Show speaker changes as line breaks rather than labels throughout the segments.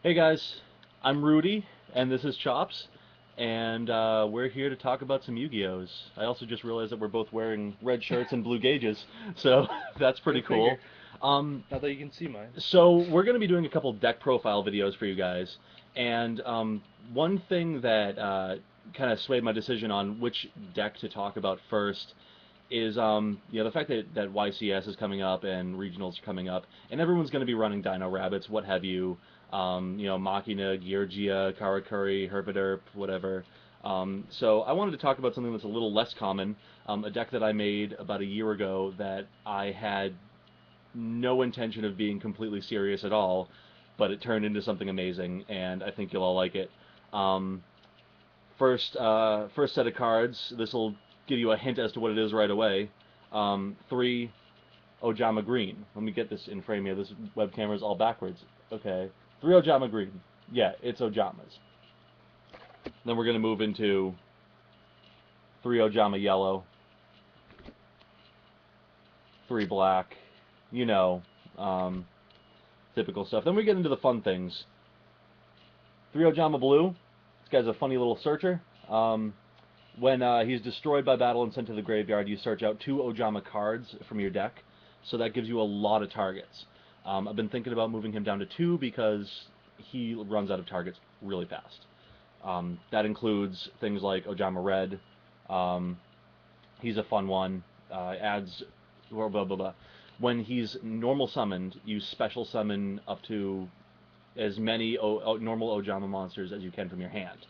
Hey guys, I'm Rudy, and this is Chops, and we're here to talk about some Yu-Gi-Ohs. I also just realized that we're both wearing red shirts and blue gauges, so that's pretty
Go
cool.
figure.
Um,
Not that you can see mine.
so we're going to be doing a couple deck profile videos for you guys, and one thing that kind of swayed my decision on which deck to talk about first is the fact that YCS is coming up and regionals are coming up, and everyone's going to be running Dino Rabbits, what have you, Machina, Georgia, Karakuri, Herbiderp, whatever. So I wanted to talk about something that's a little less common, a deck that I made about a year ago that I had no intention of being completely serious at all, but it turned into something amazing, and I think you'll all like it. Um, first set of cards. This will give you a hint as to what it is right away. Three Ohhhh-jama green. Let me get this in frame here. This web camera is all backwards. Okay, three Ohhhh-jama green. Yeah, it's Ohhhh-jamas. Then we're gonna move into three Ohhhh-jama yellow, three black. You know, um, typical stuff. Then we get into the fun things. Three Ohhhh-jama blue. This guy's a funny little searcher. When he's destroyed by battle and sent to the graveyard, you search out two Ohhhh-jama cards from your deck, so that gives you a lot of targets. I've been thinking about moving him down to two because he runs out of targets really fast. That includes things like Ohhhh-jama red. Um, he's a fun one. Adds blah blah blah blah. When he's normal summoned, you special summon up to as many normal Ohhhh-jama monsters as you can from your hand.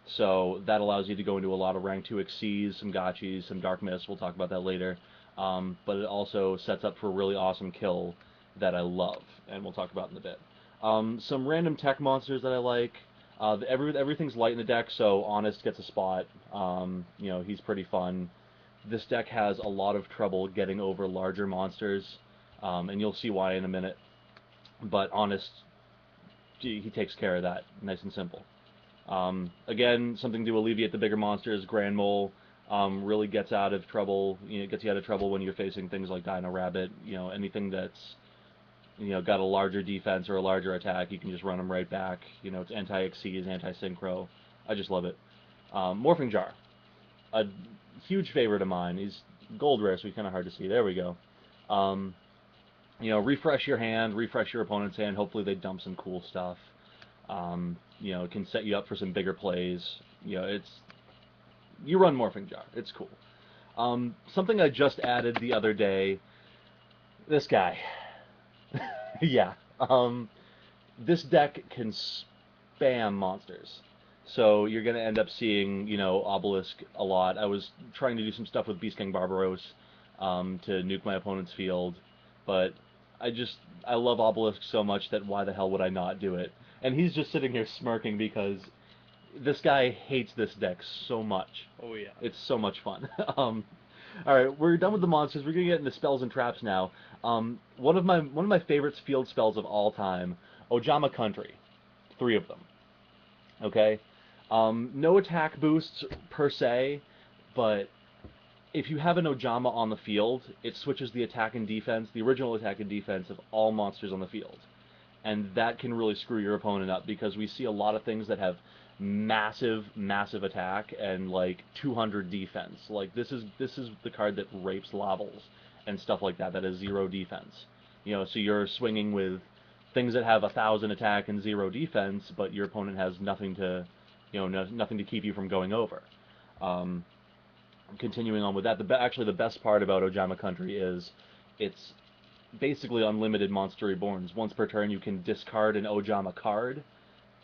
So that allows you to go into a lot of rank 2 Xyzs, some Gachis, some Dark Mists. We'll talk about that later. But it also sets up for a really awesome kill that I love, and we'll talk about in a bit. Some random tech monsters that I like. Everything's light in the deck, so Honest gets a spot. He's pretty fun. This deck has a lot of trouble getting over larger monsters, and you'll see why in a minute. But Honest, he takes care of that, nice and simple. Again, something to alleviate the bigger monsters. Grand Mole really gets out of trouble. Gets you out of trouble when you're facing things like Dino Rabbit. Anything that's got a larger defense or a larger attack, you can just run them right back. It's anti-Xyz, anti-synchro. I just love it. Morphing Jar, a huge favorite of mine. He's gold rare, so he's kind of hard to see. There we go. Um, refresh your hand, refresh your opponent's hand. Hopefully they dump some cool stuff. It can set you up for some bigger plays. You run Morphing Jar. It's cool. Something I just added the other day. This guy. Yeah. This deck can spam monsters. So you're gonna end up seeing, Obelisk a lot. I was trying to do some stuff with Beast King Barbaros to nuke my opponent's field, but I love Obelisk so much that why the hell would I not do it? And he's just sitting here smirking because this guy hates this deck so much.
Oh yeah.
It's so much fun. All right, we're done with the monsters. We're gonna get into spells and traps now. One of my favorite field spells of all time, Ohhhh-jama Country, three of them. Okay, no attack boosts per se, but if you have an Ohhhh-jama on the field, it switches the attack and defense, the original attack and defense of all monsters on the field. And that can really screw your opponent up because we see a lot of things that have massive, massive attack and like 200 defense. Like this is the card that rapes levels and stuff like that. That has zero defense. So you're swinging with things that have 1,000 attack and zero defense, but your opponent has nothing to, nothing to keep you from going over. Um, Continuing on with that, actually the best part about Ohhhh-jama Country is it's basically unlimited monster reborns. Once per turn, you can discard an Ohhhh-jama card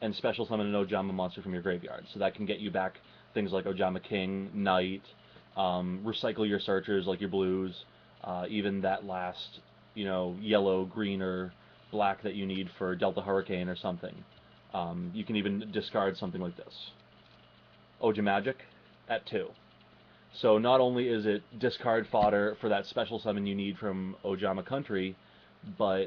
and special summon an Ohhhh-jama monster from your graveyard. So that can get you back things like Ohhhh-jama King, Knight, recycle your searchers like your blues, even that last, yellow, green, or black that you need for Delta Hurricane or something. You can even discard something like this. Ohhhh Magic at 2. So not only is it discard fodder for that special summon you need from Ohhhh-jama Country, but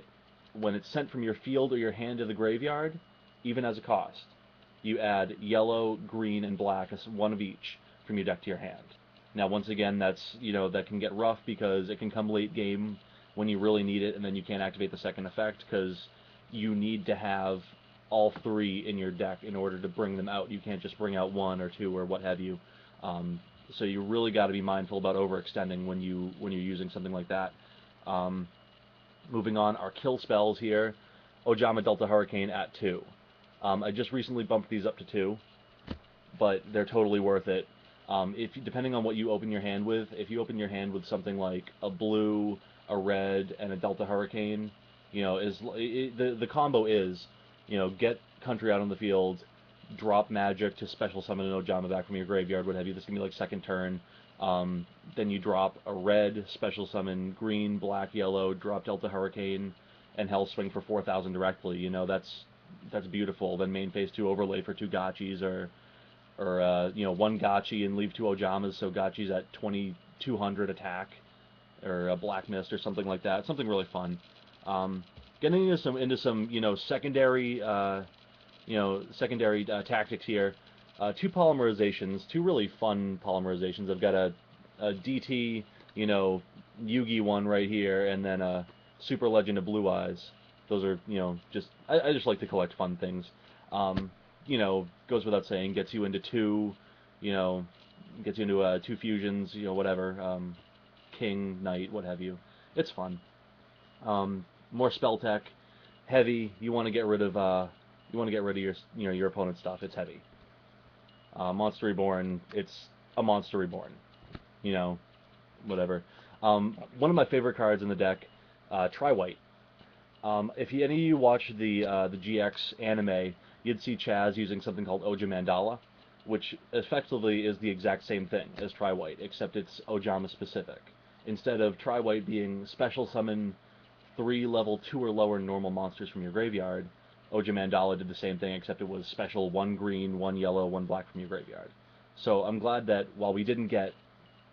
when it's sent from your field or your hand to the graveyard, even as a cost, you add yellow, green, and black, one of each, from your deck to your hand. Now, once again, that can get rough because it can come late game when you really need it, and then you can't activate the second effect because you need to have all 3 in your deck in order to bring them out. You can't just bring out 1 or 2 or what have you. So you really got to be mindful about overextending when you're using something like that. Moving on, our kill spells here. Ohhhh-jama Delta Hurricane at 2. I just recently bumped these up to 2, but they're totally worth it. Depending on what you open your hand with, if you open your hand with something like a blue, a red, and a Delta Hurricane, the combo is, get country out on the field, drop magic to special summon an Ohhhh-jama back from your graveyard, what have you. This can be like second turn. Then you drop a red, special summon green, black, yellow, drop Delta Hurricane, and Hell Swing for 4,000 directly. That's beautiful. Then main phase 2 overlay for 2 gotchis, or 1 gotchi and leave 2 Ohhhh-jamas, so gotchi's at 2,200 attack, or a Black Mist or something like that. Something really fun. Getting into some secondary tactics here. 2 polymerizations, 2 really fun polymerizations. I've got a DT, Yugi one right here, and then a Super Legend of Blue Eyes. Those are, I just like to collect fun things. Goes without saying, gets you into 2 fusions, whatever, King, Knight, what have you. It's fun. More spell tech, heavy. You want to get rid of your opponent's stuff. It's heavy. Monster Reborn. It's a Monster Reborn. Whatever. One of my favorite cards in the deck, Tri-White. If any of you watch the GX anime, you'd see Chaz using something called Ohhhh-jama, which effectively is the exact same thing as Tri-White, except it's Ohhhh-jama specific. Instead of Tri-White being special summon 3 level 2 or lower normal monsters from your graveyard, Ohhhh-jama did the same thing, except it was special 1 green, 1 yellow, 1 black from your graveyard. So I'm glad that while we didn't get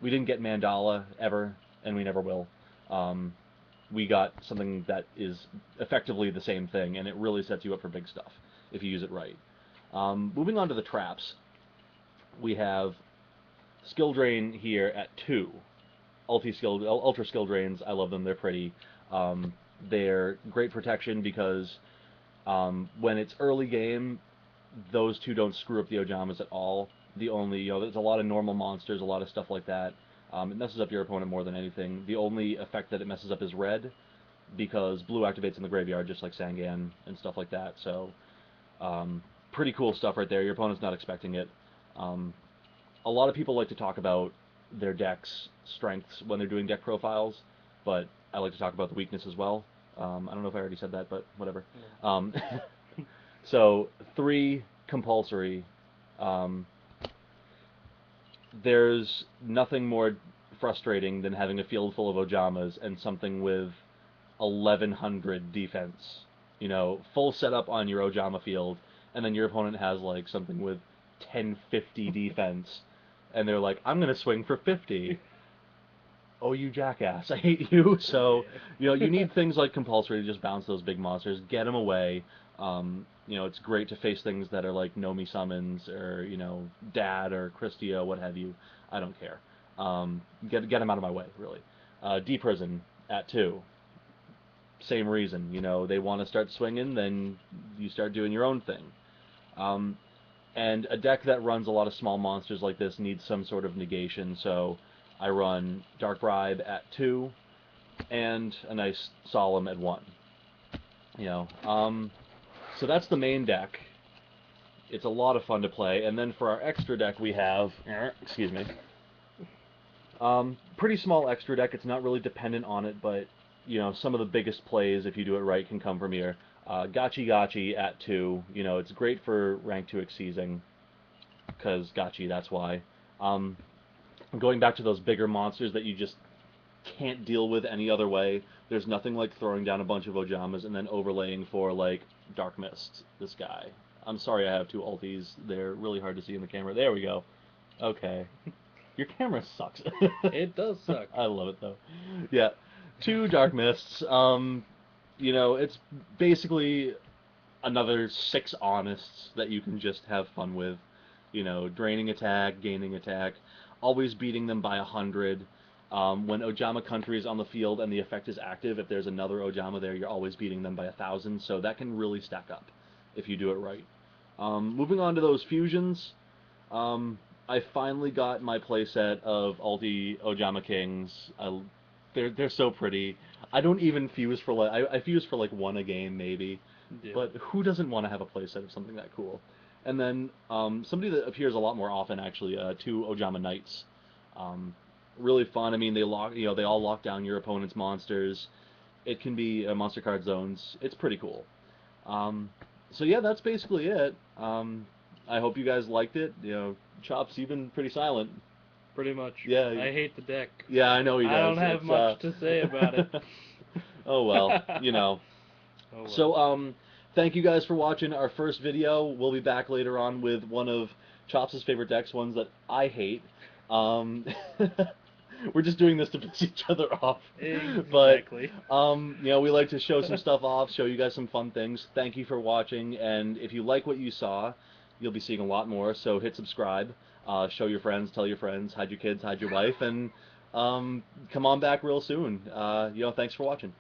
Mandala ever, and we never will, we got something that is effectively the same thing, and it really sets you up for big stuff if you use it right. Moving on to the traps, we have Skill Drain here at 2. Ultra Skill Drains, I love them, they're pretty. They're great protection because when it's early game, those 2 don't screw up the Ohhhh-jamas at all. There's a lot of normal monsters, a lot of stuff like that. It messes up your opponent more than anything. The only effect that it messes up is red, because blue activates in the graveyard, just like Sangan and stuff like that. So, pretty cool stuff right there. Your opponent's not expecting it. A lot of people like to talk about their deck's strengths when they're doing deck profiles, but I like to talk about the weakness as well. I don't know if I already said that, but whatever. Yeah. So, 3 compulsory. There's nothing more frustrating than having a field full of Ohhhh-jamas and something with 1,100 defense. Full setup on your Ohhhh-jama field, and then your opponent has like something with 1050 defense, and they're like, I'm gonna swing for 50. Oh, you jackass, I hate you. So, you need things like compulsory to just bounce those big monsters, get them away. It's great to face things that are like Nomi summons, or, Dad or Christia, what have you. I don't care. Get them out of my way, really. D-Prison at 2. Same reason. They want to start swinging, then you start doing your own thing. And a deck that runs a lot of small monsters like this needs some sort of negation, so I run Dark Bribe at 2, and a nice Solemn at 1. So that's the main deck. It's a lot of fun to play, and then for our extra deck we have, excuse me, pretty small extra deck. It's not really dependent on it, but some of the biggest plays, if you do it right, can come from here. Gotchi at 2. It's great for rank 2 exceeding, because Gotchi, that's why. Going back to those bigger monsters that you just can't deal with any other way, there's nothing like throwing down a bunch of Ohhhh-jamas and then overlaying for, like, Dark Mist, this guy. I'm sorry I have 2 ultis. They're really hard to see in the camera. There we go. Okay. Your camera sucks.
It does suck.
I love it, though. Yeah. 2 Dark Mists. It's basically another 6 Honest that you can just have fun with. Draining attack, gaining attack, always beating them by 100. When Ohhhh-jama country is on the field and the effect is active, if there's another Ohhhh-jama there, you're always beating them by 1,000, so that can really stack up. if you do it right. Moving on to those fusions, I finally got my playset of Ohhhh-jama Kings. They're so pretty. I don't even fuse for like I fuse for like one a game maybe,
Yeah.
but who doesn't want to have a playset of something that cool? And then somebody that appears a lot more often actually, two Ohhhh-jama Knights. Really fun. I mean, they all lock down your opponent's monsters. It can be monster card zones. It's pretty cool. Um, so yeah, that's basically it. I hope you guys liked it. Chop's even pretty silent.
Pretty much.
Yeah,
I hate the deck.
yeah, I know he
I
does.
don't have
It's
much to say about it.
oh well,
Oh well.
So thank you guys for watching our first video. We'll be back later on with one of Chops' favorite decks, ones that I hate. Um, we're just doing this to piss each other off.
Exactly.
But we like to show some stuff off, show you guys some fun things. Thank you for watching, and if you like what you saw, you'll be seeing a lot more. So hit subscribe, show your friends, tell your friends, hide your kids, hide your wife, and come on back real soon. Thanks for watching.